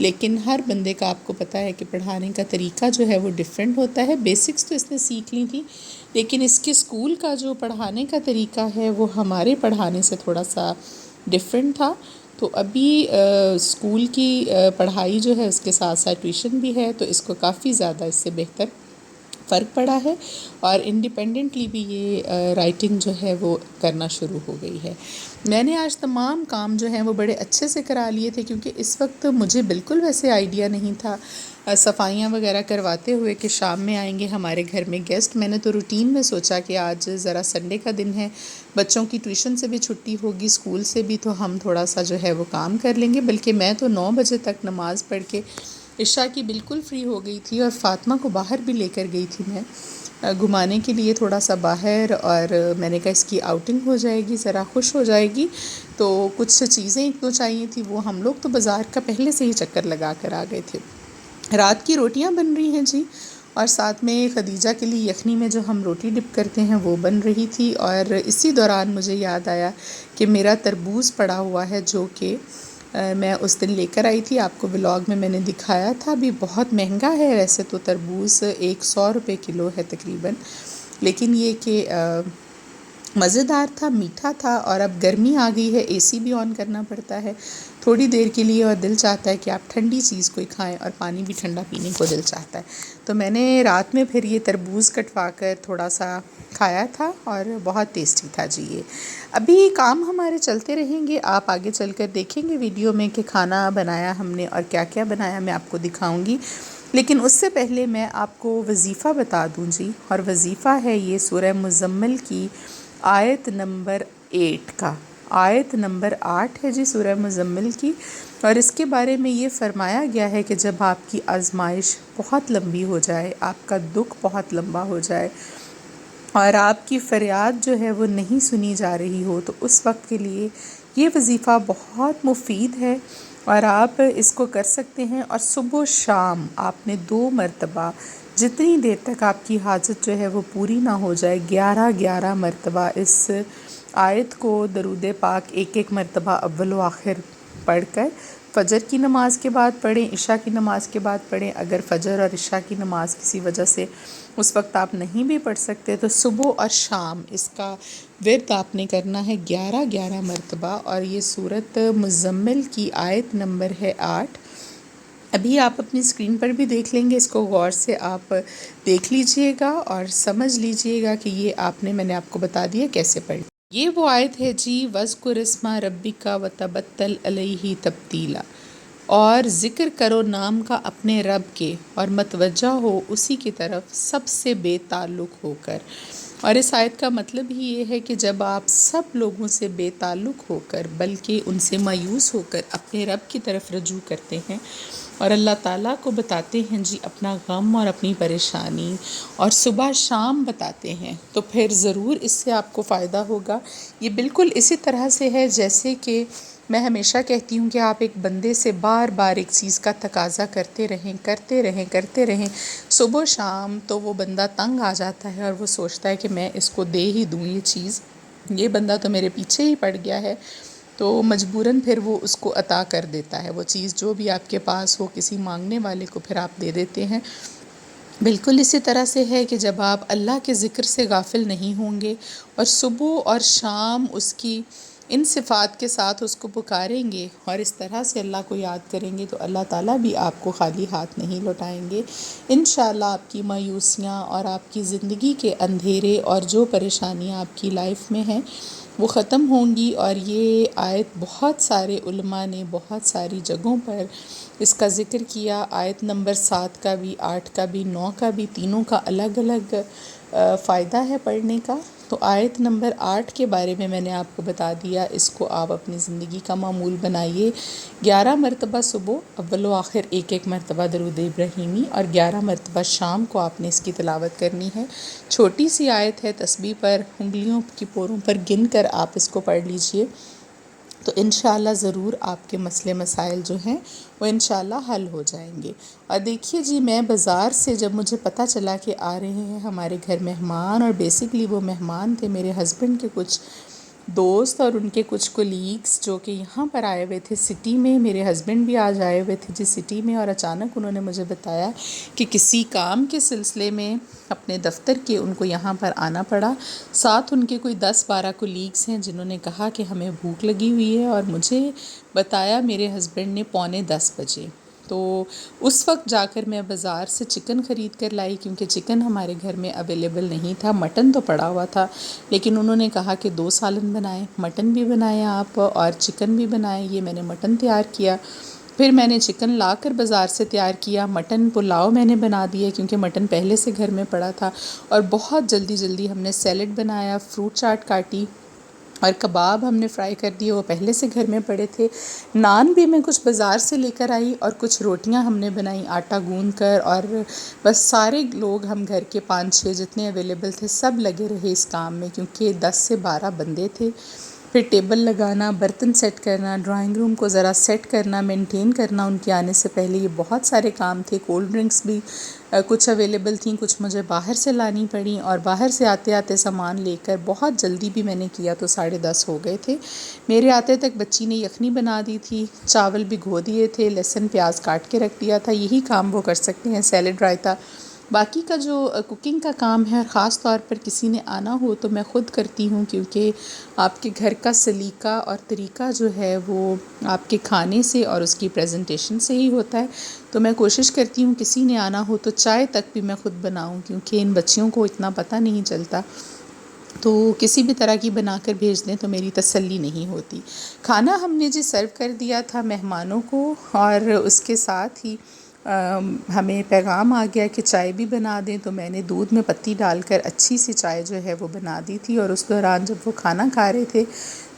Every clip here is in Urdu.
لیکن ہر بندے کا آپ کو پتہ ہے کہ پڑھانے کا طریقہ جو ہے وہ ڈیفرنٹ ہوتا ہے. بیسکس تو اس نے سیکھ لی تھی، لیکن اس کے اسکول کا جو پڑھانے کا طریقہ ہے وہ ہمارے پڑھانے سے تھوڑا سا ڈیفرنٹ تھا. تو ابھی اسکول کی پڑھائی جو ہے اس کے ساتھ ساتھ ٹیوشن بھی ہے، تو اس کو کافی زیادہ اس سے بہتر فرق پڑا ہے، اور انڈیپینڈنٹلی بھی یہ رائٹنگ جو ہے وہ کرنا شروع ہو گئی ہے. میں نے آج تمام کام جو ہیں وہ بڑے اچھے سے کرا لیے تھے، کیونکہ اس وقت مجھے بالکل ویسے آئیڈیا نہیں تھا صفائیاں وغیرہ کرواتے ہوئے کہ شام میں آئیں گے ہمارے گھر میں گیسٹ. میں نے تو روٹین میں سوچا کہ آج ذرا سنڈے کا دن ہے، بچوں کی ٹیوشن سے بھی چھٹی ہوگی، اسکول سے بھی، تو ہم تھوڑا سا جو ہے وہ کام کر لیں گے. بلکہ میں تو 9 بجے تک نماز پڑھ کے عشاء کی بالکل فری ہو گئی تھی، اور فاطمہ کو باہر بھی لے کر گئی تھی میں گھمانے کے لیے تھوڑا سا باہر. اور میں نے کہا اس کی آؤٹنگ ہو جائے گی، ذرا خوش ہو جائے گی. تو کچھ چیزیں ایک دو چاہیے تھی، وہ ہم لوگ تو بازار کا پہلے سے ہی چکر لگا کر آ گئے تھے. رات کی روٹیاں بن رہی ہیں جی، اور ساتھ میں خدیجہ کے لیے یخنی میں جو ہم روٹی ڈپ کرتے ہیں وہ بن رہی تھی. اور اسی دوران مجھے یاد آیا کہ میرا تربوز پڑا ہوا ہے، جو کہ میں اس دن لے کر آئی تھی، آپ کو ولاگ میں نے دکھایا تھا. بھی بہت مہنگا ہے ویسے تو تربوز، 100 روپے کلو ہے تقریباً، لیکن یہ کہ مزیدار تھا، میٹھا تھا. اور اب گرمی آ گئی ہے، اے سی بھی آن کرنا پڑتا ہے تھوڑی دیر کے لیے، اور دل چاہتا ہے کہ آپ ٹھنڈی چیز کوئی کھائیں، اور پانی بھی ٹھنڈا پینے کو دل چاہتا ہے. تو میں نے رات میں پھر یہ تربوز کٹوا کر تھوڑا سا کھایا تھا، اور بہت ٹیسٹی تھا جی. یہ ابھی کام ہمارے چلتے رہیں گے، آپ آگے چل کر دیکھیں گے ویڈیو میں کہ کھانا بنایا ہم نے اور کیا کیا بنایا میں آپ کو دکھاؤں گی. لیکن اس سے پہلے میں آپ کو وظیفہ بتا دوں جی، اور وظیفہ ہے یہ سورہ مزمل کی آیت نمبر 8 کا. آیت نمبر 8 ہے جی سورہ مزمل کی، اور اس کے بارے میں یہ فرمایا گیا ہے کہ جب آپ کی آزمائش بہت لمبی ہو جائے، آپ کا دکھ بہت لمبا ہو جائے، اور آپ کی فریاد جو ہے وہ نہیں سنی جا رہی ہو، تو اس وقت کے لیے یہ وظیفہ بہت مفید ہے، اور آپ اس کو کر سکتے ہیں. اور صبح و شام آپ نے 2 مرتبہ، جتنی دیر تک آپ کی حاجت جو ہے وہ پوری نہ ہو جائے، 11 مرتبہ اس آیت کو درود پاک ایک مرتبہ اول و آخر پڑھ کر فجر کی نماز کے بعد پڑھیں، عشاء کی نماز کے بعد پڑھیں. اگر فجر اور عشاء کی نماز کسی وجہ سے اس وقت آپ نہیں بھی پڑھ سکتے، تو صبح اور شام اس کا ورد آپ نے کرنا ہے 11 مرتبہ. اور یہ سورۃ مزمل کی آیت نمبر ہے 8. ابھی آپ اپنی اسکرین پر بھی دیکھ لیں گے، اس کو غور سے آپ دیکھ لیجئے گا اور سمجھ لیجئے گا کہ یہ میں نے آپ کو بتا دیا کیسے پڑھیں. یہ وہ آیت ہے جی، وَاذْكُرِ اسْمَ رَبِّكَ وَتَبَتَّلْ إِلَيْهِ تَبْتِيلًا، اور ذکر کرو نام کا اپنے رب کے، اور متوجہ ہو اسی کی طرف سب سے بے تعلق ہو کر. اور اس آیت کا مطلب ہی یہ ہے کہ جب آپ سب لوگوں سے بے تعلق ہو کر، بلکہ ان سے مایوس ہو کر اپنے رب کی طرف رجوع کرتے ہیں، اور اللہ تعالیٰ کو بتاتے ہیں جی اپنا غم اور اپنی پریشانی، اور صبح شام بتاتے ہیں، تو پھر ضرور اس سے آپ کو فائدہ ہوگا. یہ بالکل اسی طرح سے ہے جیسے کہ میں ہمیشہ کہتی ہوں کہ آپ ایک بندے سے بار بار ایک چیز کا تقاضا کرتے رہیں صبح و شام، تو وہ بندہ تنگ آ جاتا ہے، اور وہ سوچتا ہے کہ میں اس کو دے ہی دوں یہ چیز، یہ بندہ تو میرے پیچھے ہی پڑ گیا ہے. تو مجبوراً پھر وہ اس کو عطا کر دیتا ہے، وہ چیز جو بھی آپ کے پاس ہو کسی مانگنے والے کو پھر آپ دے دیتے ہیں. بالکل اسی طرح سے ہے کہ جب آپ اللہ کے ذکر سے غافل نہیں ہوں گے، اور صبح اور شام اس کی ان صفات کے ساتھ اس کو پکاریں گے، اور اس طرح سے اللہ کو یاد کریں گے، تو اللہ تعالیٰ بھی آپ کو خالی ہاتھ نہیں لوٹائیں گے. انشاءاللہ آپ کی مایوسیاں اور آپ کی زندگی کے اندھیرے اور جو پریشانیاں آپ کی لائف میں ہیں وہ ختم ہوں گی. اور یہ آیت بہت سارے علماء نے بہت ساری جگہوں پر اس کا ذکر کیا. آیت نمبر 7 کا بھی، 8 کا بھی، 9 کا بھی، تینوں کا الگ الگ فائدہ ہے پڑھنے کا. تو آیت نمبر 8 کے بارے میں نے آپ کو بتا دیا، اس کو آپ اپنی زندگی کا معمول بنائیے. 11 مرتبہ صبح اول و آخر ایک مرتبہ درود ابراہیمی، اور 11 مرتبہ شام کو آپ نے اس کی تلاوت کرنی ہے. چھوٹی سی آیت ہے، تسبیح پر انگلیوں کی پوروں پر گن کر آپ اس کو پڑھ لیجئے، تو انشاءاللہ ضرور آپ کے مسئلے مسائل جو ہیں وہ انشاءاللہ حل ہو جائیں گے. اور دیکھیے جی، میں بازار سے جب مجھے پتہ چلا کہ آ رہے ہیں ہمارے گھر مہمان، اور بیسکلی وہ مہمان تھے میرے ہسبینڈ کے کچھ دوست اور ان کے کچھ کولیگس جو کہ یہاں پر آئے ہوئے تھے سٹی میں. میرے ہسبینڈ بھی آج آئے ہوئے تھے جس سٹی میں، اور اچانک انہوں نے مجھے بتایا کہ کسی کام کے سلسلے میں اپنے دفتر کے ان کو یہاں پر آنا پڑا. ساتھ ان کے کوئی 10-12 کولیگس ہیں جنہوں نے کہا کہ ہمیں بھوک لگی ہوئی ہے، اور مجھے بتایا میرے ہسبینڈ نے 9:45 بجے. تو اس وقت جا کر میں بازار سے چکن خرید کر لائی، کیونکہ چکن ہمارے گھر میں اویلیبل نہیں تھا. مٹن تو پڑا ہوا تھا، لیکن انہوں نے کہا کہ 2 سالن بنائیں، مٹن بھی بنائیں آپ اور چکن بھی بنائیں. یہ میں نے مٹن تیار کیا، پھر میں نے چکن لا کر بازار سے تیار کیا. مٹن پلاؤ میں نے بنا دیا کیونکہ مٹن پہلے سے گھر میں پڑا تھا، اور بہت جلدی جلدی ہم نے سیلڈ بنایا، فروٹ چاٹ کاٹی، اور کباب ہم نے فرائی کر دیے، وہ پہلے سے گھر میں پڑے تھے. نان بھی میں کچھ بازار سے لے کر آئی، اور کچھ روٹیاں ہم نے بنائیں آٹا گوندھ کر. اور بس سارے لوگ ہم گھر کے 5-6 جتنے اویلیبل تھے سب لگے رہے اس کام میں، کیونکہ 10 سے 12 بندے تھے. پھر ٹیبل لگانا، برتن سیٹ کرنا، ڈرائنگ روم کو ذرا سیٹ کرنا، مینٹین کرنا ان کے آنے سے پہلے، یہ بہت سارے کام تھے. کولڈ ڈرنکس بھی کچھ اویلیبل تھیں، کچھ مجھے باہر سے لانی پڑیں، اور باہر سے آتے آتے سامان لے کر بہت جلدی بھی میں نے کیا تو 10:30 ہو گئے تھے. میرے آتے تک بچی نے یخنی بنا دی تھی، چاول بھگو دیے تھے، لہسن پیاز کاٹ کے رکھ دیا تھا. یہی کام وہ کر سکتے ہیں، سیلڈ رائتا. باقی کا جو کوکنگ کا کام ہے، خاص طور پر کسی نے آنا ہو تو میں خود کرتی ہوں، کیونکہ آپ کے گھر کا سلیقہ اور طریقہ جو ہے وہ آپ کے کھانے سے اور اس کی پریزنٹیشن سے ہی ہوتا ہے. تو میں کوشش کرتی ہوں کسی نے آنا ہو تو چائے تک بھی میں خود بناؤں، کیونکہ ان بچیوں کو اتنا پتہ نہیں چلتا، تو کسی بھی طرح کی بنا کر بھیج دیں تو میری تسلی نہیں ہوتی. کھانا ہم نے جی سرو کر دیا تھا مہمانوں کو، اور اس کے ساتھ ہی ہمیں پیغام آ گیا کہ چائے بھی بنا دیں. تو میں نے دودھ میں پتی ڈال کر اچھی سی چائے جو ہے وہ بنا دی تھی. اور اس دوران جب وہ کھانا کھا رہے تھے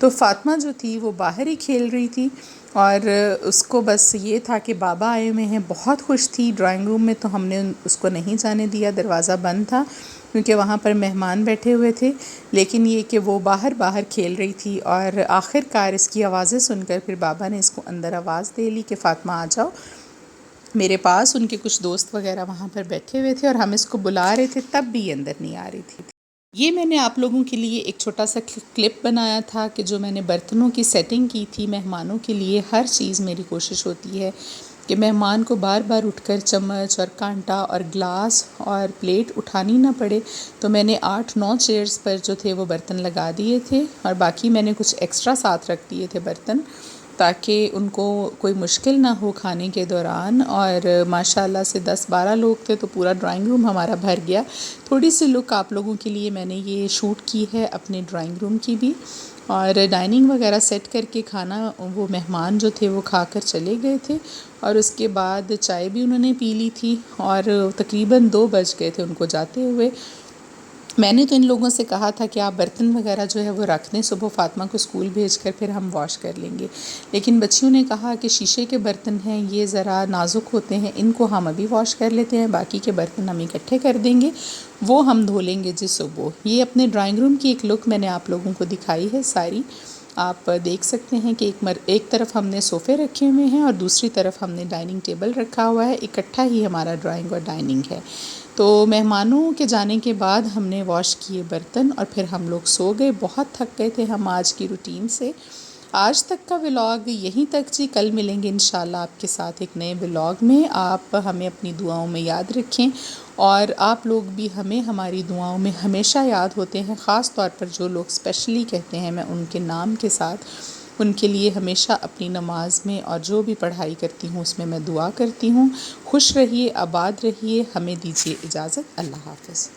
تو فاطمہ جو تھی وہ باہر ہی کھیل رہی تھی، اور اس کو بس یہ تھا کہ بابا آئے ہوئے ہیں. بہت خوش تھی. ڈرائنگ روم میں تو ہم نے اس کو نہیں جانے دیا، دروازہ بند تھا کیونکہ وہاں پر مہمان بیٹھے ہوئے تھے. لیکن یہ کہ وہ باہر کھیل رہی تھی، اور آخر کار اس کی آوازیں سن کر پھر بابا نے اس کو اندر آواز دے لی کہ فاطمہ آ جاؤ میرے پاس. ان کے کچھ دوست وغیرہ وہاں پر بیٹھے ہوئے تھے اور ہم اس کو بلا رہے تھے، تب بھی یہ اندر نہیں آ رہی تھی. یہ میں نے آپ لوگوں کے لیے ایک چھوٹا سا کلپ بنایا تھا کہ جو میں نے برتنوں کی سیٹنگ کی تھی مہمانوں کے لیے. ہر چیز میری کوشش ہوتی ہے کہ مہمان کو بار بار اٹھ کر چمچ اور کانٹا اور گلاس اور پلیٹ اٹھانی نہ پڑے. تو میں نے 8-9 چیئرز پر جو تھے وہ برتن لگا دیے تھے، اور باقی میں نے کچھ ایکسٹرا ساتھ رکھ دیے تھے برتن، تاکہ ان کو کوئی مشکل نہ ہو کھانے کے دوران. اور ماشاءاللہ سے 10-12 لوگ تھے تو پورا ڈرائنگ روم ہمارا بھر گیا. تھوڑی سی لک آپ لوگوں کے لیے میں نے یہ شوٹ کی ہے اپنے ڈرائنگ روم کی بھی. اور ڈائننگ وغیرہ سیٹ کر کے کھانا وہ مہمان جو تھے وہ کھا کر چلے گئے تھے، اور اس کے بعد چائے بھی انہوں نے پی لی تھی، اور تقریباً 2 بج گئے تھے ان کو جاتے ہوئے. میں نے تو ان لوگوں سے کہا تھا کہ آپ برتن وغیرہ جو ہے وہ رکھ دیں، صبح فاطمہ کو اسکول بھیج کر پھر ہم واش کر لیں گے. لیکن بچیوں نے کہا کہ شیشے کے برتن ہیں، یہ ذرا نازک ہوتے ہیں، ان کو ہم ابھی واش کر لیتے ہیں، باقی کے برتن ہم اکٹھے کر دیں گے، وہ ہم دھو لیں گے جی صبح. یہ اپنے ڈرائنگ روم کی ایک لک میں نے آپ لوگوں کو دکھائی ہے ساری. آپ دیکھ سکتے ہیں کہ ایک طرف ہم نے صوفے رکھے ہوئے ہیں اور دوسری طرف ہم نے ڈائننگ ٹیبل رکھا ہوا ہے. اکٹھا ہی ہمارا ڈرائنگ اور ڈائننگ ہے. تو مہمانوں کے جانے کے بعد ہم نے واش کیے برتن، اور پھر ہم لوگ سو گئے. بہت تھک گئے تھے ہم آج کی روٹین سے. آج تک کا ولاگ یہیں تک جی. کل ملیں گے انشاءاللہ آپ کے ساتھ ایک نئے ولاگ میں. آپ ہمیں اپنی دعاؤں میں یاد رکھیں، اور آپ لوگ بھی ہمیں ہماری دعاؤں میں ہمیشہ یاد ہوتے ہیں. خاص طور پر جو لوگ اسپیشلی کہتے ہیں، میں ان کے نام کے ساتھ ان کے لیے ہمیشہ اپنی نماز میں اور جو بھی پڑھائی کرتی ہوں اس میں دعا کرتی ہوں. خوش رہیے، آباد رہیے. ہمیں دیجیے اجازت. اللہ حافظ.